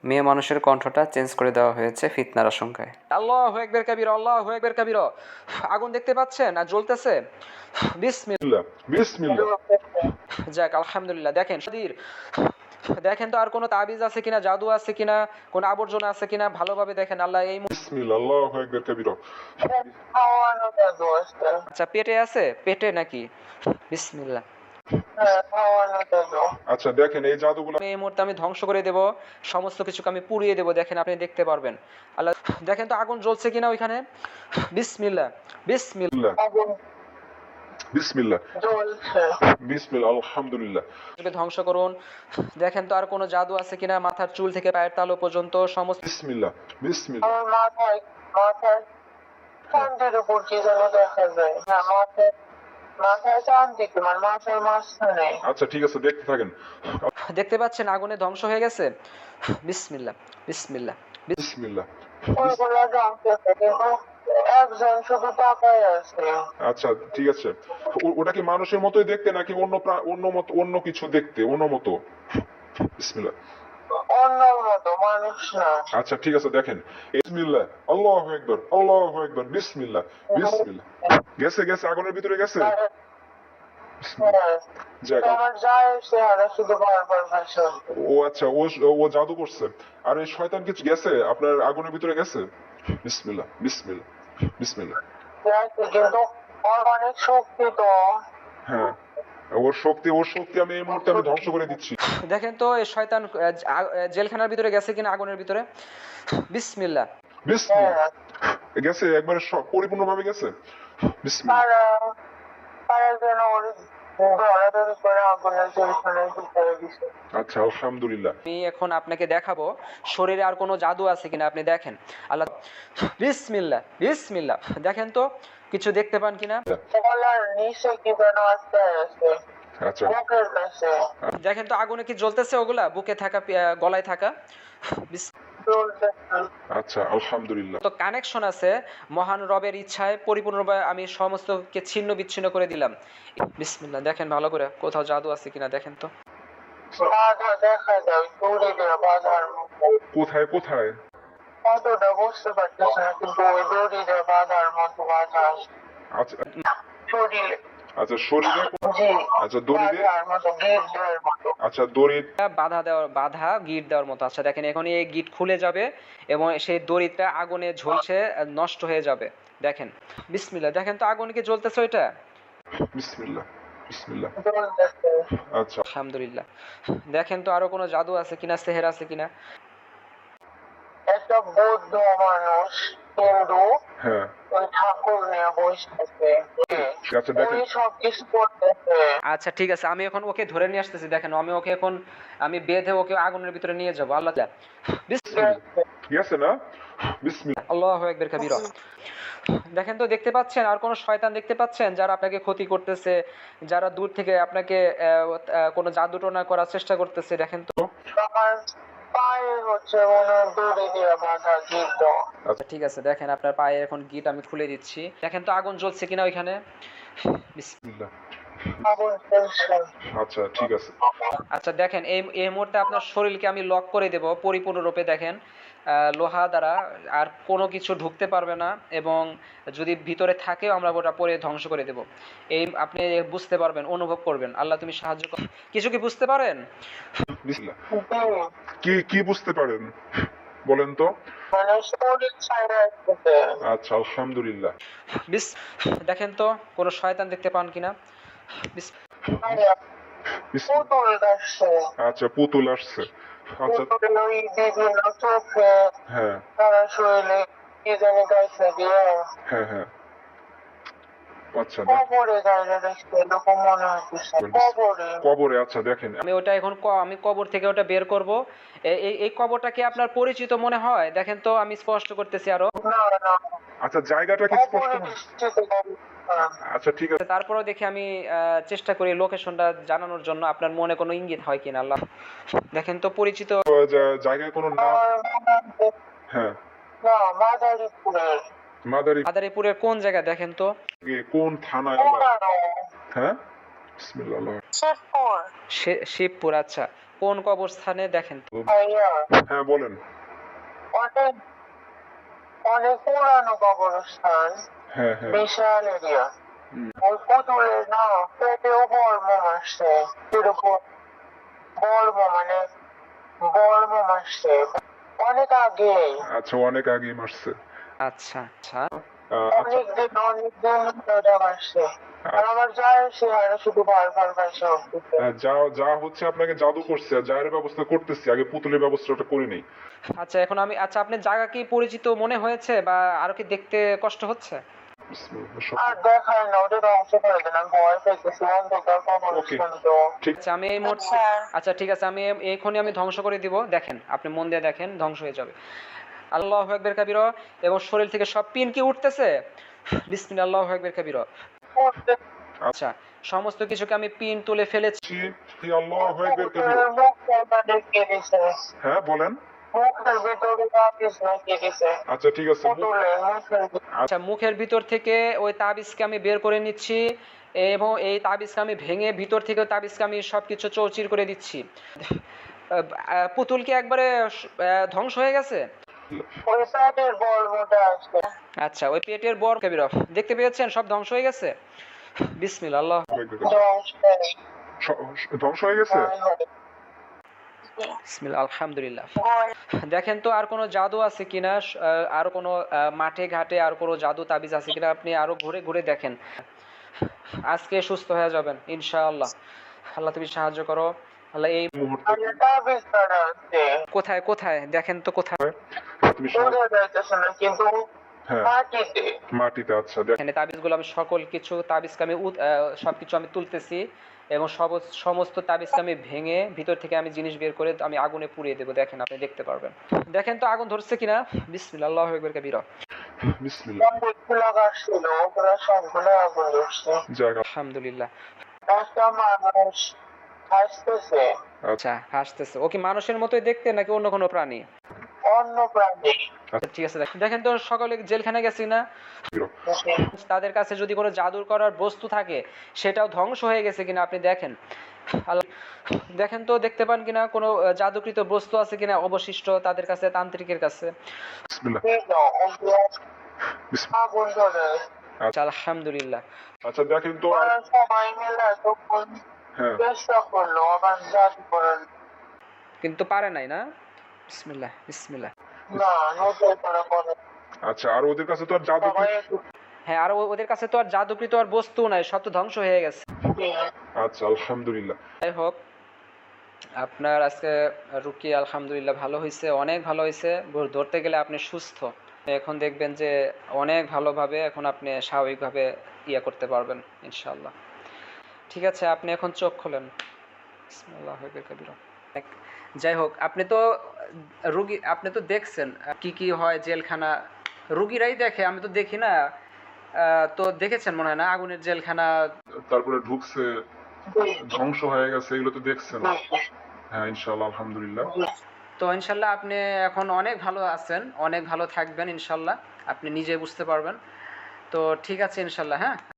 মেয়ে মানুষের কণ্ঠটা চেঞ্জ করে দেওয়া হয়েছে ফিতনার আশঙ্কায়। আল্লাহু আকবার কাবীরা, আল্লাহু আকবার কাবীরা। আগুন দেখতে পাচ্ছেন আর জ্বলতেছে। বিসমিল্লাহ, বিসমিল্লাহ। যাক আলহামদুলিল্লাহ। দেখেন দেখেন তো আর কোনো তাবিজ আছে কিনা, জাদু আছে কিনা, কোনো আবর্জনা আছে কিনা, ভালোভাবে দেখেন। আল্লাহ এই বিসমিল্লাহ, আল্লাহু আকবার কাবীরা। আচ্ছা, পেটে আছে? পেটে নাকি? বিসমিল্লাহ। আচ্ছা দেখেন এই জাদুগুলো এই মুহূর্তে আমি ধ্বংস করে দেব, সমস্ত কিছুকে আমি পুড়িয়ে দেব। দেখেন, আপনি দেখতে পারবেন। আল্লাহ দেখেন তো আগুন জ্বলছে কিনা ওইখানে। বিসমিল্লাহ, বিসমিল্লাহ, বিসমিল্লাহ, বিসমিল্লাহ, আলহামদুলিল্লাহ। ধ্বংস করুন। দেখেন তো আর কোনো জাদু আছে কিনা, মাথার চুল থেকে পায়ের তালু পর্যন্ত সমস্ত। বিসমিল্লাহ, বিসমিল্লাহ। আমার মাথায় চাঁদের উপর কি যেন দেখা যায়। হ্যাঁ, মাথায় চাঁদ দেখতে, মানে মাথার মাঝখানে। আচ্ছা ঠিক আছে, দেখতে থাকেন। দেখতে পাচ্ছেন আগুনে ধ্বংস হয়ে গেছে। বিসমিল্লাহ, বিসমিল্লাহ, বিসমিল্লাহ। ওইগুলো জানতেছে, কিন্তু একজন শুধু তাকায় আছে। আচ্ছা ঠিক আছে, ওটা কি মানুষের মতোই দেখতে নাকি অন্য কিছু দেখতে, অন্য মতো? বিসমিল্লাহ। অন্য মতো, মানুষ না। আচ্ছা ঠিক আছে, দেখেন। বিসমিল্লাহ, আল্লাহু আকবার, আল্লাহু আকবার, বিসমিল্লাহ, বিসমিল্লাহ। গেছে গেছে, আগুনের ভিতরে গেছে। বিসমিল্লাহ। যাক, আমার যায় চেহারা শুধু বারবার ভাষণ। ও আচ্ছা, ও জাদু করছে। আর এই শয়তান কিছু গেছে আপনার আগুনের ভিতরে গেছে। বিসমিল্লাহ, বিসমিল্লাহ, বিসমিল্লাহ। কিন্তু ওর অনেক শক্তি তো। হ্যাঁ, ওর শক্তি আমি এই মুহূর্তে আমি ধ্বংস করে দিচ্ছি। দেখেন তো এই শয়তান জেলখানার ভিতরে গেছে কিনা, আগুনের ভিতরে। বিসমিল্লাহ, বিসমিল্লাহ। গেছে একবারে পরিপূর্ণভাবে গেছে। বিসমিল্লাহ। তারা যেন ওর ধরাধরি করে আগুনের জেলখানায় ঢুকিয়ে দিছে। আচ্ছা আলহামদুলিল্লাহ। আমি এখন আপনাকে দেখাবো শরীরে আর কোনো জাদু আছে কিনা। আপনি দেখেন। আল্লাহ, বিসমিল্লাহ, বিসমিল্লাহ। দেখেন তো কিছু দেখতে পান কিনা। গলার নিচে কি যেন আছে। আচ্ছা বুকের কাছে দেখেন তো আগুনে কি জ্বলতেছে ওগুলা, বুকে থাকা, গলায় থাকা। জ্বলতেছে। আচ্ছা আলহামদুলিল্লাহ। তো কানেকশন আছে মহান রবের ইচ্ছায়, পরিপূর্ণভাবে আমি সমস্তকে ছিন্ন বিচ্ছিন্ন করে দিলাম। বিসমিল্লাহ। দেখেন ভালো করে কোথাও জাদু আছে কিনা, দেখেন তো। বাধা দেখা যায়, দড়ি দিয়ে বাঁধার মতো। কোথায় কোথায়? কতটা বুঝতে পারতেছে না, কিন্তু ওই দড়ি দিয়ে বাঁধার মতো বাঁধা আচ্ছা শরীরে। আচ্ছা, শরীরে। জি, আচ্ছা দড়ি দিয়ে। বাঁধার মতো, গিট দেওয়ার মতো। আচ্ছা দড়ি। বাধা গিট দেওয়ার মতো। আচ্ছা দেখেন, এখন এই গিট খুলে যাবে এবং সেই দড়িটা আগুনে ঝলসে নষ্ট হয়ে যাবে। দেখেন। বিসমিল্লাহ। দেখেন তো আগুনে কি জ্বলতেছে ওইটা। বিসমিল্লাহ, বিসমিল্লাহ। জ্বলতেছে। আচ্ছা আলহামদুলিল্লাহ। দেখেন তো আরো কোনো জাদু আছে কিনা, সেহের আছে কিনা। একটা বৌদ্ধ মানুষ, হিন্দু, হ্যাঁ। ওই ঠাকুর নিয়ে বসে আছে। আচ্ছা দেখেন। উনি সবকিছু করতেছে। আচ্ছা ঠিক আছে, আমি এখন ওকে ধরে নিয়ে আসতেছি। দেখেন, আমি ওকে এখন আমি বেঁধে ওকে আগুনের ভিতরে নিয়ে যাবো। আল্লাহ, বিসমিল্লাহ, গেছে না? বিসমিল্লাহ। আল্লাহু আকবার কাবীরা। দেখেন তো দেখতে পাচ্ছেন আর কোন শয়তান দেখতে পাচ্ছেন যারা আপনাকে ক্ষতি করতেছে, যারা দূর থেকে আপনাকে কোনো জাদু টোনা করার চেষ্টা করতেছে। দেখেন তো। আমার পায়ে হচ্ছে মনে হয় দড়ি দিয়ে বাঁধা গিট। আচ্ছা ঠিক আছে, দেখেন আপনার পায়ে এখন গিট আমি খুলে দিচ্ছি। দেখেন তো আগুন জ্বলছে কিনা ওইখানে। বিসমিল্লাহ। আগুন জ্বলছে। আচ্ছা ঠিক আছে। আচ্ছা দেখেন, এই মুহূর্তে আপনার শরীরকে আমি লক করে দেব পরিপূর্ণরূপে। দেখেন, লোহা দ্বারা আর কোনো কিছু ঢুকতে পারবে না, এবং যদি ভিতরে থাকেও আমরা ওটা পরে ধ্বংস করে দেব। এই আপনি বুঝতে পারবেন, অনুভব করবেন। আল্লাহ তুমি সাহায্য করো। কিছু কি বুঝতে পারেন? বিসমিল্লাহ। কি কি বুঝতে পারেন বলেন তো? মানে শরীর ছাড়া আসতেছে। আচ্ছা আলহামদুলিল্লাহ। দেখেন তো কোনো শয়তান দেখতে পান কিনা। পুতুল আসছে। আচ্ছা পুতুল আসছে। আচ্ছা পুতুল ওই বিভিন্ন চোখে, হ্যাঁ তারা শরীরে কি জানি গাইছে দিয়ে হ্যাঁ হ্যাঁ। আচ্ছা কবরে গাইলে দেখতে এরকম মনে হচ্ছে। কবরে। কবরে। আচ্ছা দেখেন। আমি ওটা এখন আমি কবর থেকে ওটা বের করব। এই কবরটা কি আপনার পরিচিত মনে হয়? দেখেন তো, আমি স্পষ্ট করতেছি আরো। না না, আচ্ছা জায়গাটা কি স্পষ্ট না? আচ্ছা ঠিক আছে। তারপরেও দেখি আমি চেষ্টা করি লোকেশনটা জানানোর জন্য, আপনার মনে কোনো ইঙ্গিত হয় কিনা। আল্লাহ, দেখেন তো পরিচিত জায়গায় কোনো নাম? হ্যাঁ। না, মাদারীপুরের। মাদারীপুরের কোন জায়গা দেখেন তো। কোন থানায়? হ্যাঁ। বিসমিল্লাহ। শিবপুর। শিবপুর। আচ্ছা, কোন কবরস্থানে দেখেন তো। ভাইয়া হ্যাঁ বলেন। অনেক অনেক পুরানো কবরস্থান, হ্যাঁ হ্যাঁ। বিশাল এরিয়া। হুম। ওই পুতুলের না পেটেও বর্ম আসছে, এরকম বর্ম মানে বর্ম আসছে অনেক আগে, আচ্ছা অনেক আগেই মারছে। আচ্ছা আচ্ছা আচ্ছা অনেকদিন ধরে আসছে। আর আমার যায় সে আর শুধু বারবার ভাষা উঠতেছে। যা যা হচ্ছে আপনাকে জাদু করছে, আর যায়ের ব্যবস্থা করতেছি, আগে পুতুলের ব্যবস্থাটা করে নেই। আচ্ছা এখন আমি আচ্ছা আপনার জায়গা কি পরিচিত মনে হয়েছে বা আরো কি দেখতে কষ্ট হচ্ছে? বিসমিল্লাহ, আর দেখায় না, ওটা ধ্বংস করে দেন, আমি ভয় পেয়েছি অন্ধকার কবরস্থান তো। ঠিক। আচ্ছা আমি এই মুহূর্তে আচ্ছা আচ্ছা ঠিক আছে আমি এখনই আমি ধ্বংস করে দিব, দেখেন আপনি মন দিয়ে দেখেন ধ্বংস হয়ে যাবে। আল্লাহু আকবার কাবীরা, এবং শরীর থেকে সব পিন কি উঠতেছে? বিসমিল্লাহ, আল্লাহু আকবার কাবীরা। আচ্ছা সমস্ত কিছুকে আমি পিন তুলে ফেলেছি। আল্লাহু আকবার কবির। পুতুলের মুখটা দেখিয়ে দিছে, হ্যাঁ বলেন। মুখের ভিতরে তাবিজ দেখিয়ে দিছে, আচ্ছা ঠিক আছে। পুতুলের মুখের ভিতরে। আচ্ছা মুখের ভিতর থেকে ওই তাবিজকে আমি বের করে নিচ্ছি এবং এই তাবিজকে আমি ভেঙে ভিতর থেকে তাবিজকে আমি সবকিছু চৌচির করে দিচ্ছি। পুতুল কি একবারে ধ্বংস হয়ে গেছে? ওই পেটের বর্মটা আসছে। আচ্ছা ওই পেটের বর কবিরা দেখতে পেয়েছেন সব ধ্বংস হয়ে গেছে। বিসমিল্লাহ, আল্লাহ ধ্বংস হয়ে গেছে। বিসমিল্লাহ, আলহামদুলিল্লাহ। দেখেন তো আর কোনো জাদু আছে কিনা, আর কোনো মাঠে ঘাটে আর কোনো জাদু তাবিজ আছে কিনা, আপনি আরো ঘুরে ঘুরে দেখেন। আজকে সুস্থ হয়ে যাবেন ইনশাআল্লাহ। আল্লাহ তুমি সাহায্য করো আল্লাহ। এই মুহূর্তে তাবিজ করা আছে, কোথায় কোথায় দেখেন তো কোথায়? তুমি বোঝা যাইতেছে না কিন্তু হ্যাঁ মাটিতে। মাটিতে। আচ্ছা দেখ। এখানে তাবিজগুলো আমি সকল কিছু তাবিজকে আমি সবকিছু আমি তুলতেছি এবং সমস্ত তাবিজকে আমি ভেঙে ভিতর থেকে আমি জিনিস বের করে আমি আগুনে পুড়িয়ে দেবো, দেখেন আপনি দেখতে পারবেন। দেখেন তো আগুন ধরছে কিনা। বিসমিল্লাহ, আল্লাহু আকবার কাবীরা। বিসমিল্লাহ। অনেকগুলো গাছ ছিল, ওগুলো সবগুলো আগুন ধরছে। জায়গা। আলহামদুলিল্লাহ। একটা মানুষ হাসতেছে, আচ্ছা হাসতেছে, ও কি মানুষের মতোই দেখতে নাকি অন্য কোনো প্রাণী? অন্য প্রাণী। ঠিক আছে দেখেন তো সকলে জেলখানে গেছি না, তাদের কাছে যদি কোনো জাদুর করার বস্তু থাকে সেটাও ধ্বংস হয়ে গেছে কিনা আপনি দেখেন। দেখেন তো দেখতে পান কিনা কোনো জাদুকৃত বস্তু আছে কিনা অবশিষ্ট তাদের কাছে, তান্ত্রিকের কাছে। বিসমিল্লাহ। আগুন ধরে। আচ্ছা আলহামদুলিল্লাহ। আচ্ছা দেখেন তো আর। ওরা সবাই মিলে তখন হ্যাঁ চেষ্টা করলো আবার জাদু করার, কিন্তু পারে নাই না। বিসমিল্লাহ বিসমিল্লাহ। না নতুন করে করে। আচ্ছা আর ওদের কাছে তো আর জাদু সবাই একটু হ্যাঁ আর ওদের কাছে তো আর জাদুকৃত আর বস্তু নাই, সব তো ধ্বংস হয়ে গেছে। আচ্ছা আলহামদুলিল্লাহ। যাই হোক আপনার আজকে রুকি আলহামদুলিল্লাহ ভালো হয়েছে, অনেক ভালো হয়েছে। ধরতে গেলে আপনি সুস্থ এখন, দেখবেন যে অনেক ভালোভাবে এখন আপনি স্বাভাবিকভাবে করতে পারবেন ইনশাআল্লাহ। ঠিক আছে আপনি এখন চোখ খোলেন। বিসমিল্লাহ কাবীরা। যাই হোক আপনি তো রুগী, আপনি তো দেখছেন কি কি হয় জেলখানা, রুগীরাই দেখে, আমি তো দেখি না। তো দেখেছেন মনে হয় না আগুনের জেলখানা? তারপরে ঢুকছে, ধ্বংস হয়ে গেছে, এগুলো তো দেখছেন। হ্যাঁ ইনশাআল্লাহ আলহামদুলিল্লাহ। তো ইনশাল্লাহ আপনি এখন অনেক ভালো আছেন, অনেক ভালো থাকবেন ইনশাল্লাহ, আপনি নিজে বুঝতে পারবেন। তো ঠিক আছে ইনশাল্লাহ। হ্যাঁ।